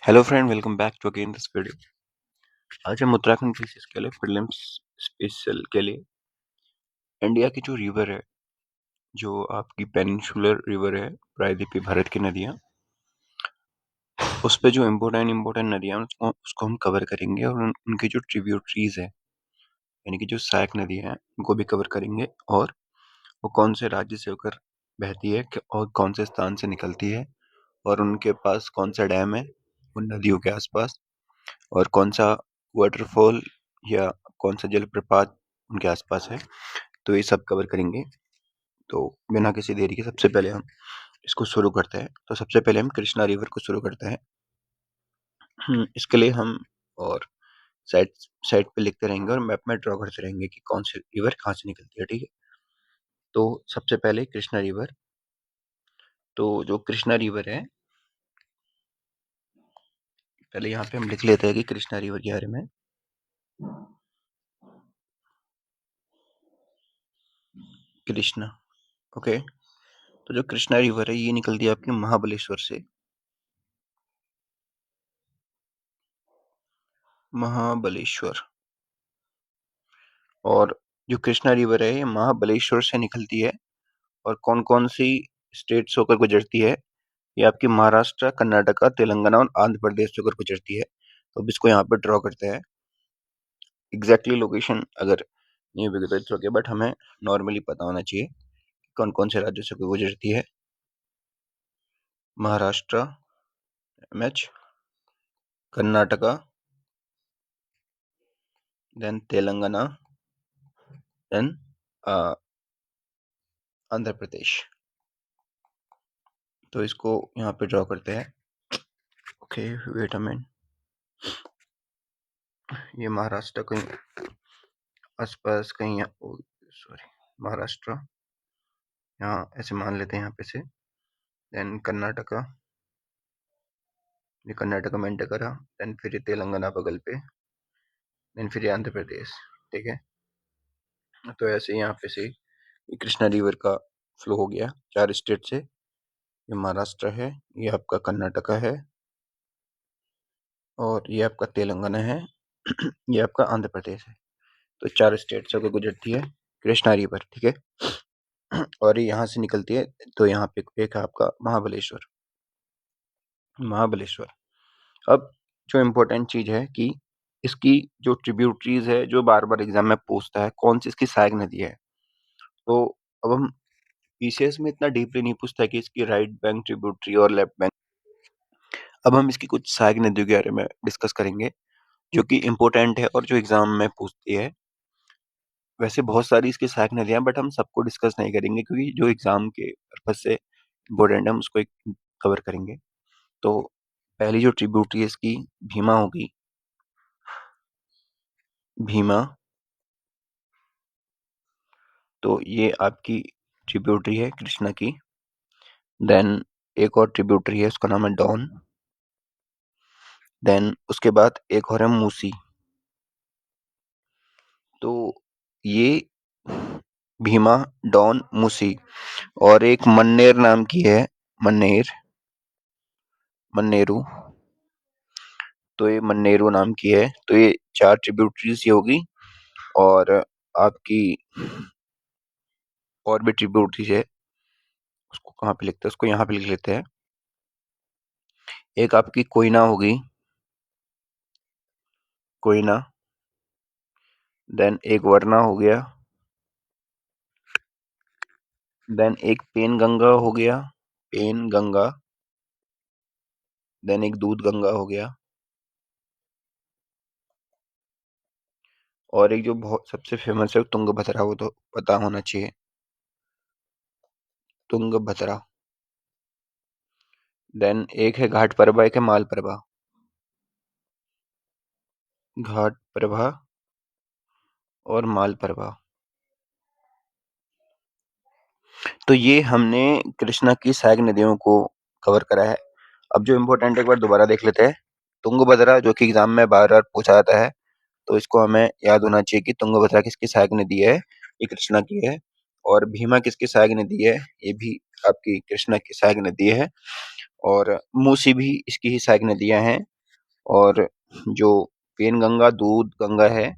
Hello friend, welcome back to again this video. आज हम Uttarakhand fishes के लिए प्रीलिम्स स्पेशल के लिए इंडिया की जो रिवर है, जो आपकी पेनिनसुलर रिवर है, प्रायद्वीपीय भारत की नदियाँ, उस पे जो इम्पोर्टेंट नदियाँ उसको हम कवर करेंगे और उनकी जो ट्रिब्यूटरीज है, यानी कि जो सहायक नदियाँ हैं, उनको भी कवर करेंगे और वो कौन से राज्य से होकर बहती है और कौन से स्थान से निकलती है और उनके पास कौन सा डैम है उन नदियों के आसपास और कौन सा वाटरफॉल या कौन सा जलप्रपात उनके आसपास है। तो ये सब कवर करेंगे। तो बिना किसी देरी के सबसे पहले हम इसको शुरू करते हैं। तो सबसे पहले हम कृष्णा रिवर को शुरू करते हैं। इसके लिए हम और साइड साइड पे लिखते रहेंगे और मैप में ड्रॉ करते रहेंगे कि कौन सी रिवर कहाँ से निकलती है। ठीक है, तो सबसे पहले कृष्णा रिवर। तो जो कृष्णा रिवर है, पहले यहाँ पे हम लिख लेते हैं कि कृष्णा रिवर के बारे में। कृष्णा, ओके। तो जो कृष्णा रिवर है ये निकलती है आपकी महाबलेश्वर से। महाबलेश्वर। और जो कृष्णा रिवर है ये महाबलेश्वर से निकलती है और कौन कौन सी स्टेट्स होकर गुजरती है, ये आपकी महाराष्ट्र, कर्नाटका, तेलंगाना और आंध्र प्रदेश से होकर गुजरती है। तो अब इसको यहाँ पे ड्रॉ करते हैं। एग्जैक्टली लोकेशन अगर नहीं होगी तो इट्स ओके, बट हमें नॉर्मली पता होना चाहिए कौन कौन से राज्यों से गुजरती है। Maharashtra MH, Karnataka, then Telangana, then Andhra Pradesh. तो इसको यहाँ पे ड्रॉ करते हैं। Okay, wait a minute. ये महाराष्ट्र कहीं आसपास कहीं, सॉरी, महाराष्ट्र यहाँ ऐसे मान लेते हैं यहाँ पे से। देन कर्नाटका, ये कर्नाटका में एंटर करा। देन फिर ये तेलंगाना बगल पे, देन फिर ये आंध्र प्रदेश। ठीक है, तो ऐसे यहाँ पे से ये कृष्णा रिवर का फ्लो हो गया 4 स्टेट से। ये महाराष्ट्र है, ये आपका कर्नाटका है और ये आपका तेलंगाना है, ये आपका आंध्र प्रदेश है। तो 4 स्टेट से होकर गुजरती है कृष्णा रिवर। ठीक है, और ये यहाँ से निकलती है। तो यहाँ पे एक है आपका महाबलेश्वर। महाबलेश्वर। अब जो इम्पोर्टेंट चीज है कि इसकी जो ट्रिब्यूटरीज है, जो बार बार एग्जाम में पूछता है कौन सी इसकी सहायक नदी है। तो अब हम पीसीएस में इतना डीपली नहीं पूछता है कि इसकी राइट बैंक ट्रिब्यूटरी और लेफ्ट बैंक। अब हम इसकी कुछ सहायक नदियों के बारे में डिस्कस करेंगे जो कि इम्पोर्टेंट है और जो एग्जाम में पूछती है। वैसे बहुत सारी इसकी सहायक नदियां, बट हम सबको डिस्कस नहीं करेंगे क्योंकि जो एग्जाम के पर्पज से इम्पोर्टेंट है हम उसको कवर करेंगे। तो पहली जो ट्रिब्यूटरी है इसकी भीमा होगी। भीमा। तो ये आपकी ट्रिब्यूटरी है कृष्णा की। देन एक और ट्रिब्यूटरी है, उसका नाम है डॉन। देन उसके बाद एक और है मूसी। तो ये भीमा, डॉन, मूसी और एक मन्नेर नाम की है। मन्नेर, मन्नेरू। तो ये मन्नेरू नाम की है। तो ये 4 ट्रिब्यूटरीज ये होगी। और आपकी और भी ट्रिब्यूटरीज है, उसको कहाँ पे लिखते हैं, उसको यहाँ पे लिख लेते हैं। एक आपकी कोयना होगी, कोयना। देन एक वरना हो गया। देन एक पेन गंगा हो गया, पेन गंगा। देन एक दूध गंगा हो गया। और एक जो बहुत सबसे फेमस है तुंगभद्रा, वो तो पता होना चाहिए। तुंगभद्रा। देन एक है घाट प्रभा, एक है माल प्रभा। घाट प्रभा और माल प्रभा। तो ये हमने कृष्णा की सहायक नदियों को कवर करा है। अब जो इम्पोर्टेंट एक बार दोबारा देख लेते हैं। तुंगभद्रा जो कि एग्जाम में बार बार पूछा जाता है, तो इसको हमें याद होना चाहिए कि तुंगभद्रा किसकी सहायक नदी है, ये कृष्णा की है। और भीमा किसकी सहायक नदी है, ये भी आपकी कृष्णा की सहायक नदी है। और मूसी भी इसकी ही सहायक नदियां हैं। और जो पेनगंगा, दूध गंगा है,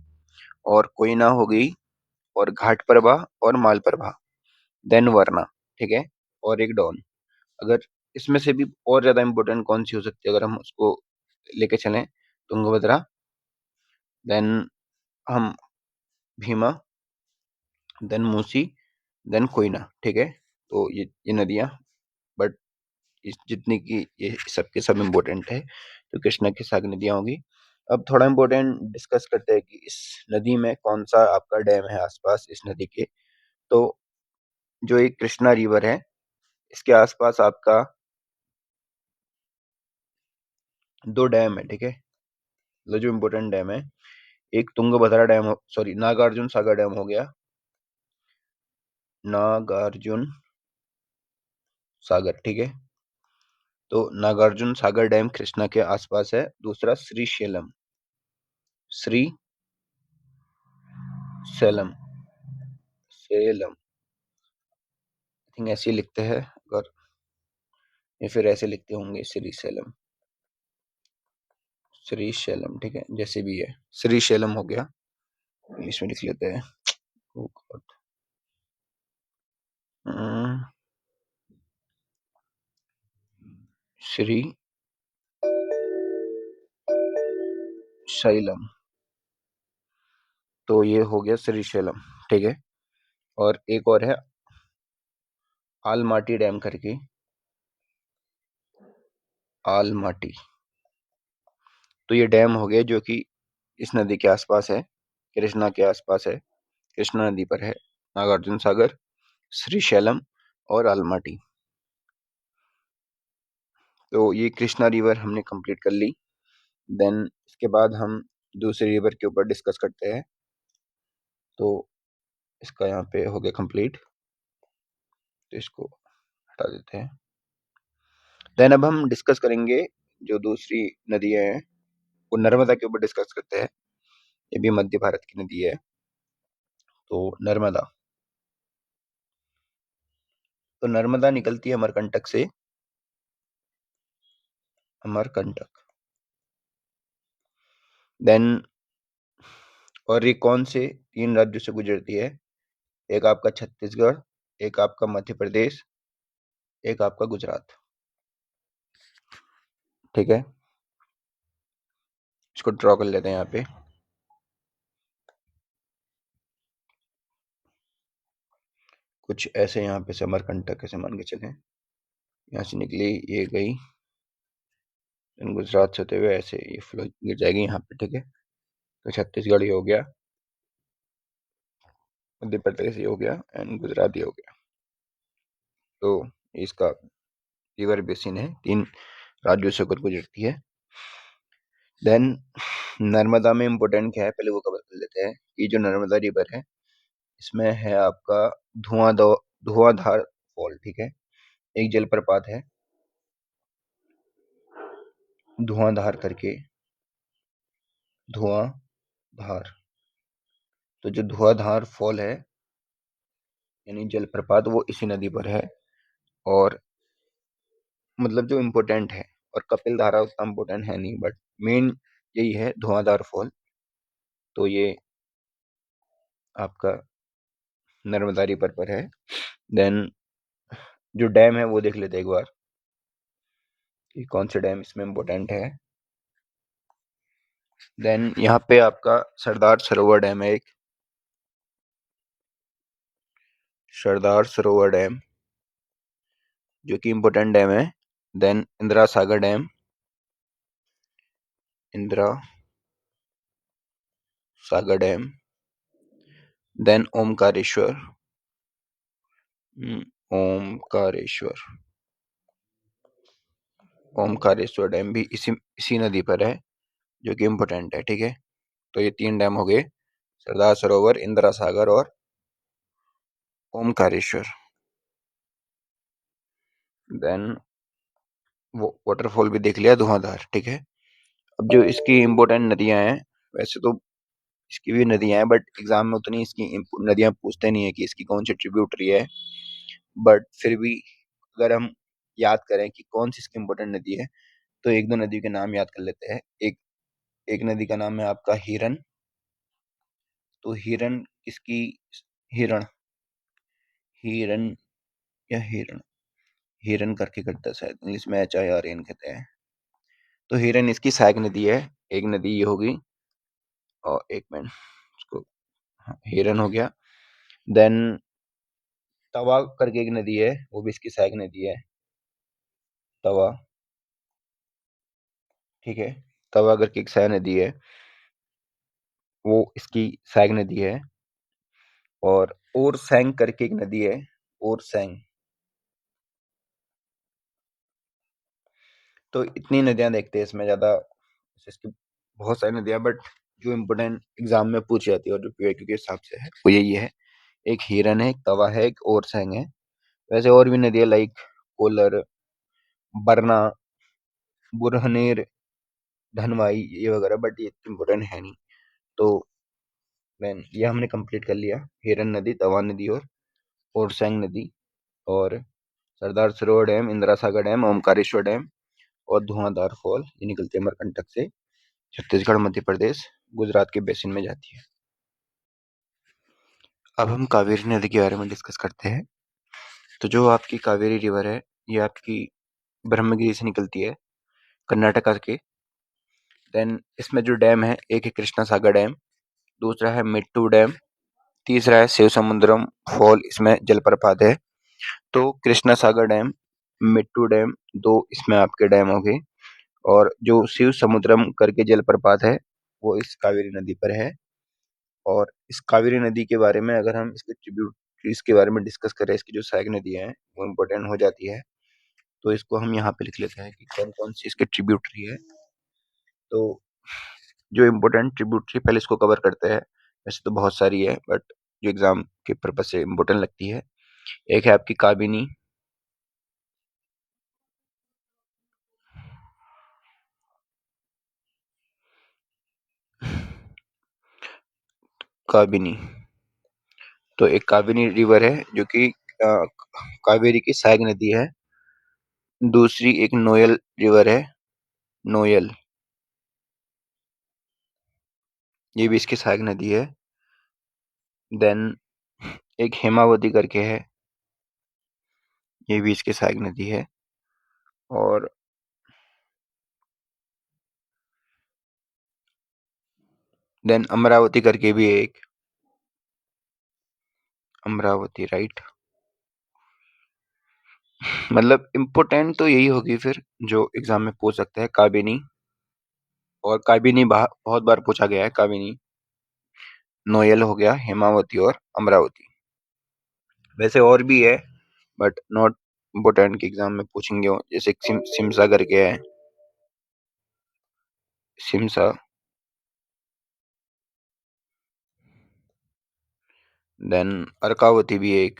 और कोयना हो गई, और घाट प्रभा, और मालप्रभा, देन वरना, ठीक है, और एक डॉन। अगर इसमें से भी और ज्यादा इंपॉर्टेंट कौन सी हो सकती है अगर हम उसको लेके चलें, तुंगभद्रा, देन हम भीमा, देन मूसी, देन कोयना, ठीक है। तो ये नदियां, बट इस जितनी की ये सबके सब इम्पोर्टेंट है, तो कृष्णा की सारी नदियां होगी। अब थोड़ा इम्पोर्टेंट डिस्कस करते हैं कि इस नदी में कौन सा आपका डैम है आसपास इस नदी के। तो जो एक कृष्णा रिवर है, इसके आसपास आपका दो डैम है, ठीक है। मतलब जो इम्पोर्टेंट डैम है, एक Tungabhadra dam, sorry Nagarjuna Sagar dam हो गया, नागार्जुन सागर, ठीक है। तो नागार्जुन सागर डैम कृष्णा के आसपास है। दूसरा Shri Shailam, Shri slam, Salem, I think ऐसे ही लिखते हैं, अगर या फिर ऐसे लिखते होंगे, श्री सैलम, श्री शैलम, ठीक है, जैसे भी है, श्री शैलम हो गया, इंग्लिश में लिख लेते हैं। Oh God. श्री शैलम, तो ये हो गया श्री शैलम, ठीक है। और एक और है आलमाटी डैम करके, आलमाटी। तो ये डैम हो गया जो कि इस नदी के आसपास है, कृष्णा के आसपास है, कृष्णा नदी पर है, नागार्जुन सागर, श्री शैलम और आलमाटी। तो ये कृष्णा रिवर हमने कंप्लीट कर ली। देन इसके बाद हम दूसरी रिवर के ऊपर डिस्कस करते हैं। तो इसका यहाँ पे हो गया कंप्लीट, तो इसको हटा देते हैं। देन अब हम डिस्कस करेंगे जो दूसरी नदियाँ हैं, वो नर्मदा के ऊपर डिस्कस करते हैं। ये भी मध्य भारत की नदी है। तो नर्मदा, तो नर्मदा निकलती है अमरकंटक से, अमरकंटक। देन और ये कौन से तीन राज्यों से गुजरती है? एक आपका छत्तीसगढ़, एक आपका मध्य प्रदेश, एक आपका गुजरात, ठीक है। इसको ड्रॉ कर लेते हैं यहाँ पे। कुछ ऐसे यहाँ पे से अमरकंटक ऐसे मान के चलें, यहाँ से निकली, ये गई, गुजरात से होते हुए ऐसे ये फ्लो गिर जाएगी यहाँ पे, ठीक है। तो छत्तीसगढ़ ये हो गया, मध्य प्रदेश ये हो गया, एंड गुजरात ये हो गया। तो इसका रिवर बेसिन है, तीन राज्यों से होकर गुजरती है। देन नर्मदा में इम्पोर्टेंट क्या है पहले वो कवर कर लेते हैं। ये जो नर्मदा रिवर है, इसमें है आपका धुआंधार फॉल, ठीक है। एक जलप्रपात है धुआंधार करके, धुआंधार। तो जो धुआंधार फॉल है यानी जलप्रपात, वो इसी नदी पर है। और मतलब जो इम्पोर्टेंट है, और कपिल धारा उतना इम्पोर्टेंट है नहीं, बट मेन यही है धुआंधार फॉल। तो ये आपका नर्मदा रिवर पर है। देन जो डैम है वो देख लेते हैं एक बार कि कौन से डैम इसमें इम्पोर्टेंट है। देन यहाँ पे आपका सरदार सरोवर डैम है, एक सरदार सरोवर डैम जो कि इम्पोर्टेंट डैम है। Then Indira Sagar dam, Indira Sagar dam. Then Omkareshwar, Omkareshwar, Omkareshwar dam भी इसी नदी पर है जो कि इम्पोर्टेंट है, ठीक है। तो ये तीन डैम हो गए, सरदार सरोवर, इंदिरा सागर और ओमकारेश्वर। देन वो वाटरफॉल भी देख लिया, धुआंधार, ठीक है। अब जो इसकी इम्पोर्टेंट नदियां हैं, वैसे तो इसकी भी नदियां हैं, बट एग्जाम में उतनी इसकी नदियां पूछते नहीं है कि इसकी कौन सी ट्रिब्यूटरी है। बट फिर भी अगर हम याद करें कि कौन सी इसकी इम्पोर्टेंट नदी है, तो एक दो नदियों के नाम याद कर लेते हैं। एक एक नदी का नाम है आपका हिरन। तो हिरन किसकी, हिरण, हिरन या हिरण, हिरन करके करता है शायद, इंग्लिश में HIRN कहते हैं। तो हिरन इसकी सहायक नदी है, एक नदी ये होगी। और एक मिनट इसको, हाँ, हिरन हो गया। देन तवा करके एक नदी है, वो भी इसकी सहायक नदी है, तवा, ठीक है। तवा करके एक सहायक नदी है, वो इसकी सहायक नदी है। और सैंग करके एक नदी है, और सैंग। तो इतनी नदियां देखते हैं इसमें, ज्यादा इसकी बहुत सारी नदियां, बट जो इम्पोर्टेंट एग्जाम में पूछी जाती है और जो PYQ के हिसाब से है वो यही है। एक हिरन है, एक तवा है, एक और सैंग है। वैसे और भी नदियां लाइक कोलर, बरना, बुरहनेर, धनवाई, ये वगैरह, बट ये इम्पोर्टेंट है नहीं। तो मैन ये हमने कंप्लीट कर लिया, हिरन नदी, तवा नदी और सैंग नदी, और Sardar Sarovar dam, Indira Sagar dam, Omkareshwar dam, और धुआंधार फॉल। ये निकलती है अमरकंटक से, छत्तीसगढ़, मध्य प्रदेश, गुजरात के बेसिन में जाती है। अब हम कावेरी नदी के बारे में डिस्कस करते हैं। तो जो आपकी कावेरी रिवर है, ये आपकी ब्रह्मगिरी से निकलती है, कर्नाटका के। देन इसमें जो डैम है, एक है कृष्णा सागर डैम, दूसरा है मिट्टू डैम, तीसरा है शिव समुद्रम फॉल, इसमें जलप्रपात है। तो कृष्णा सागर डैम, मिट्टू डैम, दो इसमें आपके डैम हो गए। और जो शिव समुद्रम करके जलप्रपात है, वो इस कावेरी नदी पर है। और इस कावेरी नदी के बारे में अगर हम इसके ट्रिब्यूटरीज के बारे में डिस्कस करें, इसकी जो सहायक नदियां हैं वो इम्पोर्टेंट हो जाती है। तो इसको हम यहाँ पे लिख लेते हैं कि कौन कौन सी इसके ट्रिब्यूटरी है। तो जो इम्पोर्टेंट ट्रिब्यूटरी, पहले इसको कवर करते हैं। वैसे तो बहुत सारी है, बट जो एग्जाम के पर्पज से इम्पोर्टेंट लगती है, एक है आपकी काबिनी, काबिनी। तो एक काबिनी रिवर है जो कि कावेरी की सहायक नदी है। दूसरी एक नोयल रिवर है, नोयल, ये भी इसकी सहायक नदी है। देन एक हेमावती करके है, ये भी इसकी सहायक नदी है। और देन अमरावती करके भी है एक, अमरावती, राइट। मतलब इम्पोर्टेंट तो यही होगी फिर, जो एग्जाम में पूछ सकते हैं, काबिनी। और काबिनी बहुत बार पूछा गया है, काबिनी, नोयल हो गया, हेमावती और अमरावती। वैसे और भी है, बट नॉट इम्पोर्टेंट, के एग्जाम में पूछेंगे वो। जैसे सिमसा करके है, सिमसा। देन अर्कावती भी है एक,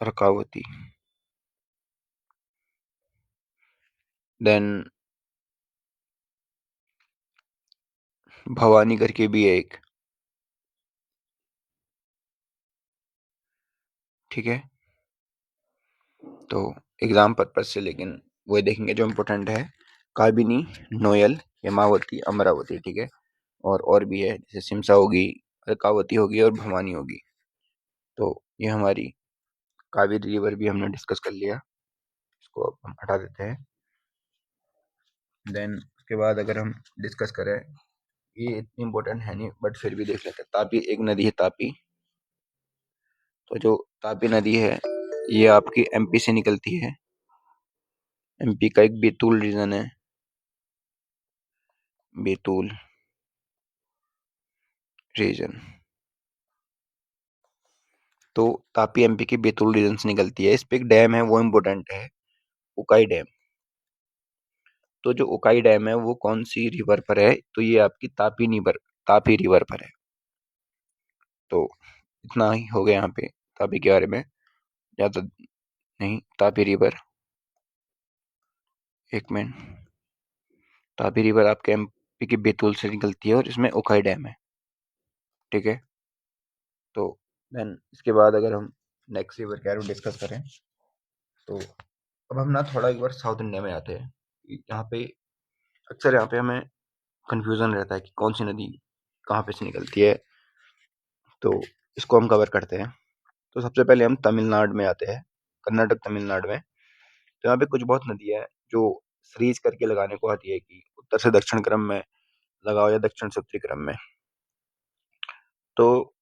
अर्कावती। देन भवानी करके भी है एक, ठीक है। तो एग्जाम पर्पज से लेकिन वो देखेंगे जो इम्पोर्टेंट है, काबिनी, नोयल, हेमावती, अमरावती, ठीक है। और भी है, जैसे सिमसा होगी, अर्कावती होगी और भवानी होगी। तो ये हमारी कावेरी रिवर भी हमने डिस्कस कर लिया, इसको अब हम हटा देते हैं। देन उसके बाद अगर हम डिस्कस करें, ये इतनी इम्पोर्टेंट है नहीं, बट फिर भी देख लेते हैं। तापी एक नदी है, तापी। तो जो तापी नदी है, ये आपकी MP से निकलती है। MP का एक बैतूल रीजन है, बैतूल रीजन। तो तापी MP की बैतूल रीजन से निकलती है। इस पे एक डैम है, वो इम्पोर्टेंट है, उकाई डैम। तो जो उकाई डैम है वो कौन सी रिवर पर है, तो ये आपकी तापी रिवर पर है। तो इतना ही हो गया यहाँ पे तापी के बारे में, ज्यादा नहीं। तापी रिवर, एक मिनट, तापी रिवर आपके MP की बैतूल से निकलती है और इसमें उकाई डैम है, ठीक है। तो देन इसके बाद अगर हम नेक्स्ट रिवर के बारे में डिस्कस करें, तो अब हम ना थोड़ा एक बार साउथ इंडिया में आते हैं। यहाँ पे अक्सर यहाँ पे हमें कंफ्यूजन रहता है कि कौन सी नदी कहाँ पे से निकलती है, तो इसको हम कवर करते हैं। तो सबसे पहले हम तमिलनाडु में आते हैं, कर्नाटक तमिलनाडु में। तो यहाँ पे कुछ बहुत नदियाँ हैं जो सीरीज करके लगाने को आती है कि उत्तर से दक्षिण क्रम में लगाओ या दक्षिण से उत्तरी क्रम में। तो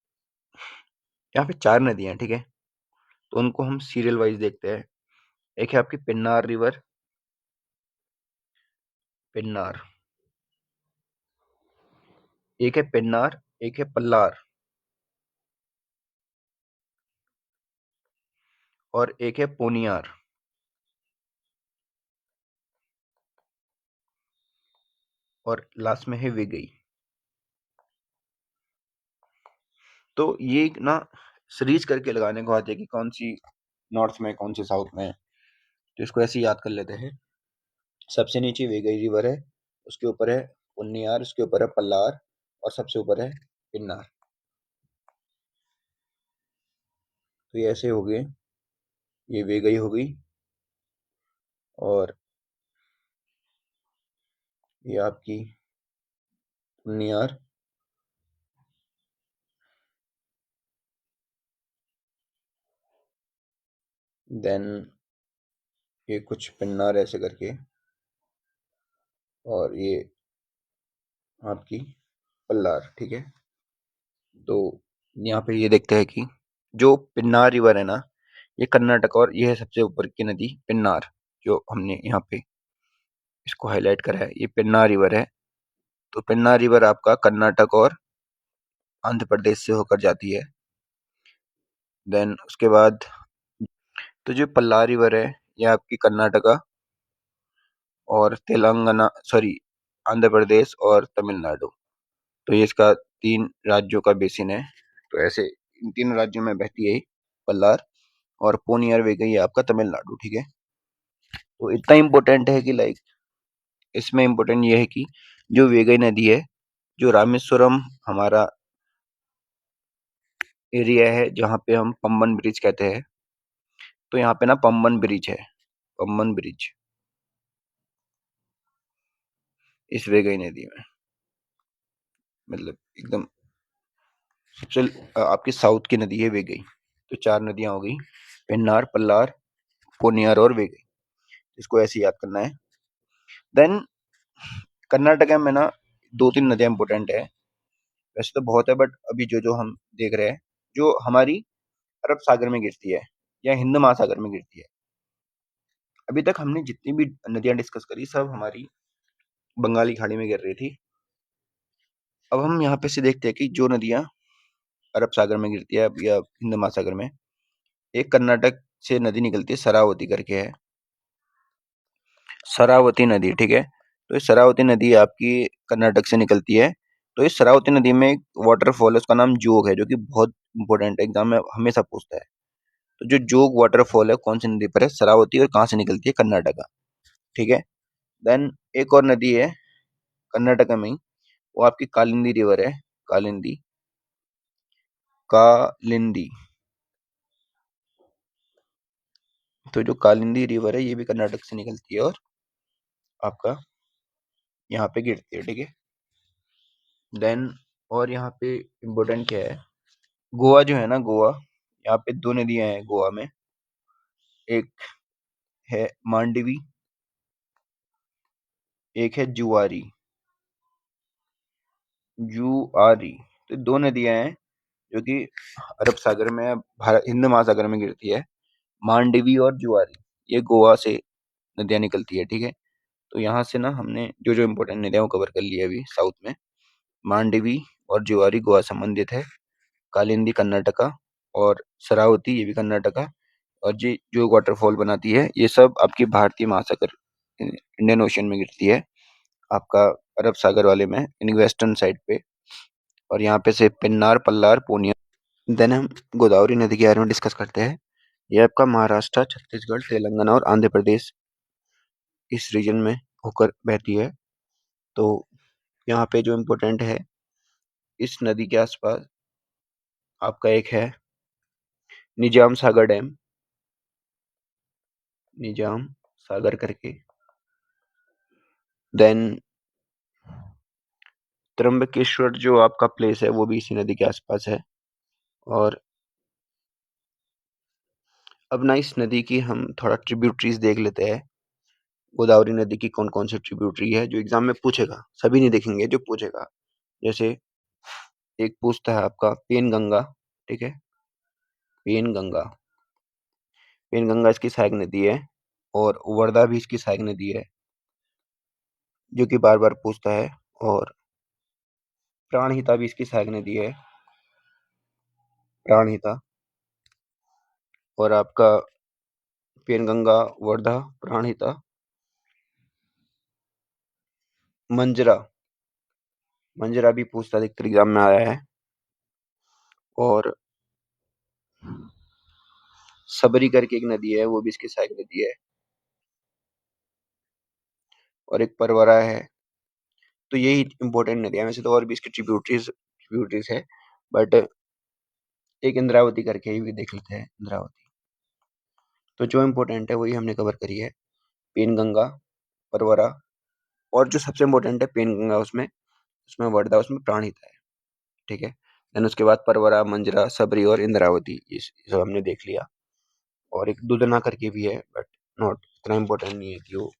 यहाँ पे 4 नदियाँ हैं, ठीक है? तो उनको हम सीरियल वाइज देखते हैं। एक है आपकी पिन्नार रिवर, पिन्नार। एक है पिन्नार, एक है पल्लार, और एक है पोनियार, और लास्ट में है वेगई। तो ये ना सीरीज करके लगाने को आती है कि कौन सी नॉर्थ में, कौन सी साउथ में है। तो इसको ऐसे ही याद कर लेते हैं। सबसे नीचे वेगई रिवर है, उसके ऊपर है पुन्नियार, उसके ऊपर है पल्लार, और सबसे ऊपर है पिन्नार। तो ये ऐसे हो गए, ये वेगई हो गई, और ये आपकी पुन्नियार, देन ये कुछ पिन्नार ऐसे करके, और ये आपकी पल्लार, ठीक है? तो यहाँ पे ये देखते हैं कि जो पिन्नार रिवर है ना, ये कर्नाटक, और ये है सबसे ऊपर की नदी पिन्नार, जो हमने यहाँ पे इसको हाईलाइट करा है, ये पिन्नार रिवर है। तो पिन्नार रिवर आपका कर्नाटक और आंध्र प्रदेश से होकर जाती है। देन उसके बाद तो जो पल्लार रिवर है, ये आपकी कर्नाटका और तेलंगाना, सॉरी, आंध्र प्रदेश और तमिलनाडु, तो ये इसका 3 राज्यों का बेसिन है। तो ऐसे इन तीनों राज्यों में बहती है ये पल्लार, और पोनियार वेगई है आपका तमिलनाडु, ठीक है? तो इतना इम्पोर्टेंट है कि लाइक इसमें इम्पोर्टेंट ये है कि जो वेगई नदी है, जो रामेश्वरम हमारा एरिया है जहाँ पे हम पम्बन ब्रिज कहते हैं, तो यहाँ पे ना पम्बन ब्रिज है, पम्बन ब्रिज इस वेगई नदी में, मतलब एकदम सबसे आपकी साउथ की नदी है वेगई। तो 4 नदियां हो गई, पेन्नार, पल्लार, पोनियार और वेगई। इसको ऐसे याद करना है। देन कर्नाटका में ना 2-3 नदियां इंपॉर्टेंट है। वैसे तो बहुत है, बट अभी जो जो हम देख रहे हैं, जो हमारी अरब सागर में गिरती है या हिंद महासागर में गिरती है। अभी तक हमने जितनी भी नदियां डिस्कस करी, सब हमारी बंगाली खाड़ी में गिर रही थी। अब हम यहाँ पे से देखते हैं कि जो नदियां अरब सागर में गिरती है या हिंद महासागर में, एक कर्नाटक से नदी निकलती है, शरावती करके है, शरावती नदी, ठीक है? तो ये शरावती नदी आपकी कर्नाटक से निकलती है। तो इस शरावती नदी में एक वाटरफॉल है, उसका नाम जोग है, जो कि बहुत इंपॉर्टेंट है, एग्जाम में हमेशा पूछता है। तो जो जोग वाटरफॉल है, कौन सी नदी पर है? शरावती, और कहाँ से निकलती है? कर्नाटका, ठीक है? देन एक और नदी है कर्नाटका में ही, वो आपकी कालिंदी रिवर है, कालिंदी, कालिंदी। तो जो कालिंदी रिवर है, ये भी कर्नाटक से निकलती है और आपका यहाँ पे गिरती है, ठीक है? देन और यहाँ पे इम्पोर्टेंट क्या है, गोवा जो है ना, गोवा, यहाँ पे 2 नदियां हैं गोवा में। एक है मांडवी, एक है जुआरी, जुआरी। तो 2 नदियां हैं जो कि अरब सागर में, भारत हिंद महासागर में गिरती है, मांडवी और जुआरी। ये गोवा से नदियां निकलती है, ठीक है? तो यहाँ से ना हमने जो जो इम्पोर्टेंट नदियां वो कवर कर ली है अभी साउथ में। मांडवी और जुआरी गोवा संबंधित है, कालिंदी कर्नाटका, और शरावती ये भी कर्नाटका, और जी जो वाटरफॉल बनाती है, ये सब आपकी भारतीय महासागर, इंडियन ओशन में गिरती है, आपका अरब सागर वाले में, इन वेस्टर्न साइड पे। और यहाँ पे से पिन्नार, पल्लार, पूर्णिया। देन हम गोदावरी नदी के बारे में डिस्कस करते हैं। ये आपका महाराष्ट्र, छत्तीसगढ़, तेलंगाना और आंध्र प्रदेश इस रीजन में होकर बहती है। तो यहाँ पे जो इम्पोर्टेंट है, इस नदी के आसपास आपका एक है निजाम सागर डैम, निजाम सागर करके। देन त्र्यंबकेश्वर जो आपका प्लेस है वो भी इसी नदी के आसपास है। और अब ना इस नदी की हम थोड़ा ट्रिब्यूटरीज देख लेते हैं। गोदावरी नदी की कौन कौन सी ट्रिब्यूटरी है जो एग्जाम में पूछेगा, सभी नहीं देखेंगे जो पूछेगा। जैसे एक पूछता है आपका पेन गंगा, ठीक है, पेन गंगा, पेन गंगा इसकी सहायक नदी है। और वर्धा भी इसकी सहायक नदी है, जो कि बार बार पूछता है। और प्राणहिता भी इसकी सहायक नदी है, प्राणहिता। और आपका पेनगंगा, वर्धा, प्राणहिता, मंजरा, मंजरा भी पूछता अधिकतर एग्जाम में आया है। और सबरी करके एक नदी है, वो भी इसकी सहायक नदी है। और एक परवरा है। तो यही इंपॉर्टेंट नदियां, वैसे तो और भी इसकी ट्रिब्यूटरीज ट्रिब्यूटरीज है, बट एक इंद्रावती करके ही भी देख लेते हैं, इंद्रावती। तो जो इम्पोर्टेंट है वही हमने कवर करी है, पेनगंगा, परवरा। और जो सबसे इम्पोर्टेंट है पेनगंगा, उसमें उसमें वर्धा, उसमें प्राणहिता है, ठीक है। देन उसके बाद परवरा, मंजरा, सबरी और इंद्रावती, ये सब हमने देख लिया। और एक दुधना करके भी है, बट नॉट इतना इम्पोर्टेंट नहीं है कि वो।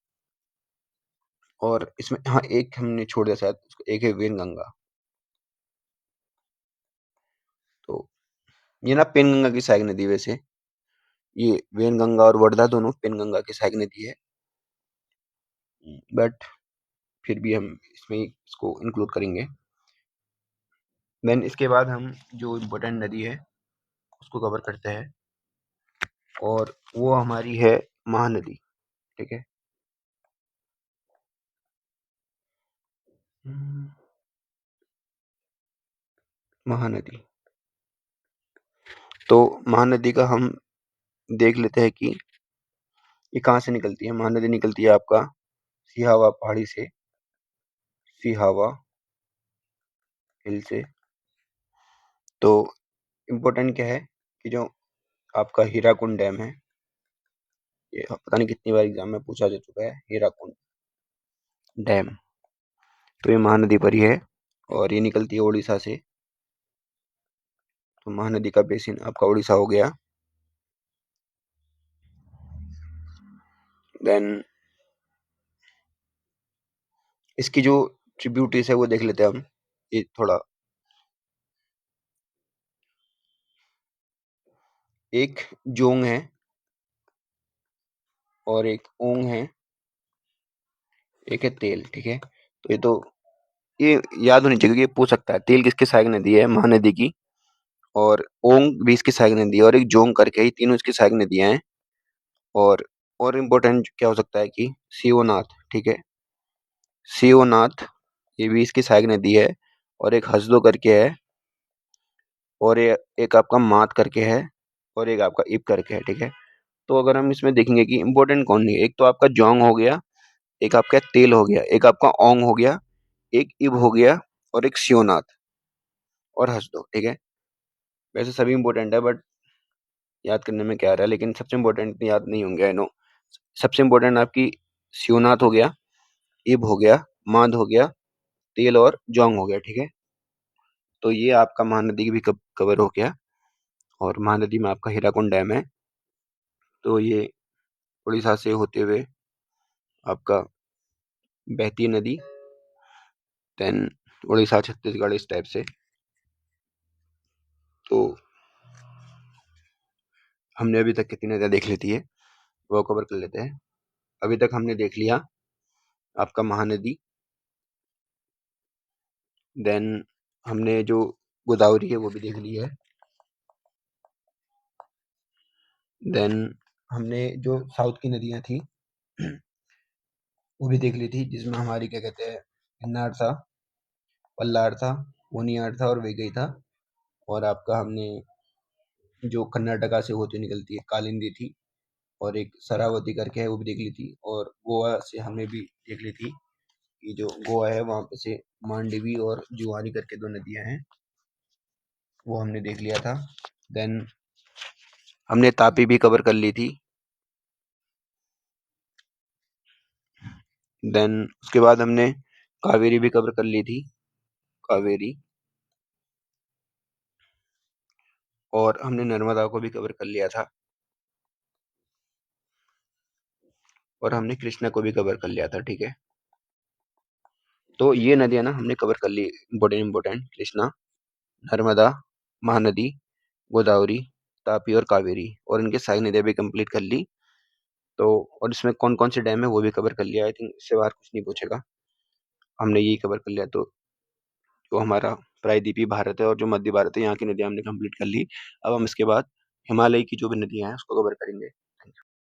और इसमें हाँ एक हमने छोड़ दिया शायद, एक है वेनगंगा। तो ये ना पेनगंगा की सहायक नदी है वैसे। ये वेनगंगा और वर्धा दोनों पेनगंगा की सहायक नदी है, बट फिर भी हम इसमें इसको इंक्लूड करेंगे। देन इसके बाद हम जो इम्पोर्टेंट नदी है उसको कवर करते हैं, और वो हमारी है महानदी, ठीक है। महानदी। तो महानदी का हम देख लेते हैं कि ये कहाँ से निकलती है। महानदी निकलती है आपका सिहावा पहाड़ी से, सिहावा हिल से। तो इम्पोर्टेंट क्या है कि जो आपका हीराकुंड डैम है, ये पता नहीं कितनी बार एग्जाम में पूछा जा चुका है, हीराकुंड डैम। तो ये महानदी पर ही है, और ये निकलती है उड़ीसा से। तो महानदी का बेसिन आपका उड़ीसा हो गया। देन इसकी जो ट्रिब्यूटरीज है वो देख लेते हैं हम, ये थोड़ा। एक जोंग है, और एक ओंग है, एक है तेल, ठीक है। तो ये याद होनी चाहिए, क्योंकि ये पूछ सकता है तेल किसकी सहायक नदी है, महानदी की। और ओंग भी इसकी सहायक नदी है, और एक जोंग करके, ही तीनों इसकी सहायक नदियां हैं। और इम्पोर्टेंट क्या हो सकता है कि शिवनाथ, ठीक है, शिवनाथ, ये भी इसकी सहायक नदी है। और एक हसदो करके है, और एक आपका मात करके है, और एक आपका इब करके है, ठीक है। तो अगर हम इसमें देखेंगे कि इम्पोर्टेंट कौन नहीं है, एक तो आपका जोंग हो गया, एक आपका तेल हो गया, एक आपका ओंग हो गया, एक इब हो गया, और एक शिवनाथ और हसदो, ठीक है। वैसे सभी इंपॉर्टेंट है, बट याद करने में क्या आ रहा है, लेकिन सबसे इम्पोर्टेंट याद नहीं होंगे, आई नो। सबसे इम्पोर्टेंट आपकी शिवनाथ हो गया, इब हो गया, माद हो गया, तेल और जोंग हो गया, ठीक है। तो ये आपका महानदी भी कवर हो गया। और महानदी में आपका हीराकुंड डैम है। तो ये उड़ीसा से होते हुए आपका बहती है नदी। देन उड़ीसा, छत्तीसगढ़, इस टाइप से। तो हमने अभी तक कितनी नदियाँ देख लेती है वो कवर कर लेते हैं। अभी तक हमने देख लिया आपका महानदी। देन हमने जो गोदावरी है वो भी देख ली है। देन हमने जो साउथ की नदियाँ थी वो भी देख ली थी, जिसमें हमारी क्या कहते हैं, किन्नार था, पल्लार था, पोनियार था, और वेगई था। और आपका हमने जो कर्नाटका से होती निकलती है कालिंदी थी, और एक शरावती करके है वो भी देख ली थी। और गोवा से हमने भी देख ली थी कि जो गोवा है वहाँ पे से मांडवी और जुआरी करके दो नदियां हैं, वो हमने देख लिया था। देन हमने तापी भी कवर कर ली थी। देन उसके बाद हमने कावेरी भी कवर कर ली थी, कावेरी। और हमने नर्मदा को भी कवर कर लिया था, और हमने कृष्णा को भी कवर कर लिया था। ठीक है, तो ये नदियां ना हमने कवर कर ली, इम्पोर्टेंट इम्पोर्टेंट। कृष्णा, नर्मदा, महानदी, गोदावरी, तापी और कावेरी, और इनके सारी नदियां भी कंप्लीट कर ली। तो और इसमें कौन कौन से डैम है वो भी कवर कर लिया। आई थिंक इससे बाहर कुछ नहीं पूछेगा, हमने यही कवर कर लिया। तो जो हमारा प्रायद्वीपीय भारत है और जो मध्य भारत है, यहाँ की नदियां हमने कंप्लीट कर ली। अब हम इसके बाद हिमालय की जो भी नदियां हैं उसको कवर करेंगे।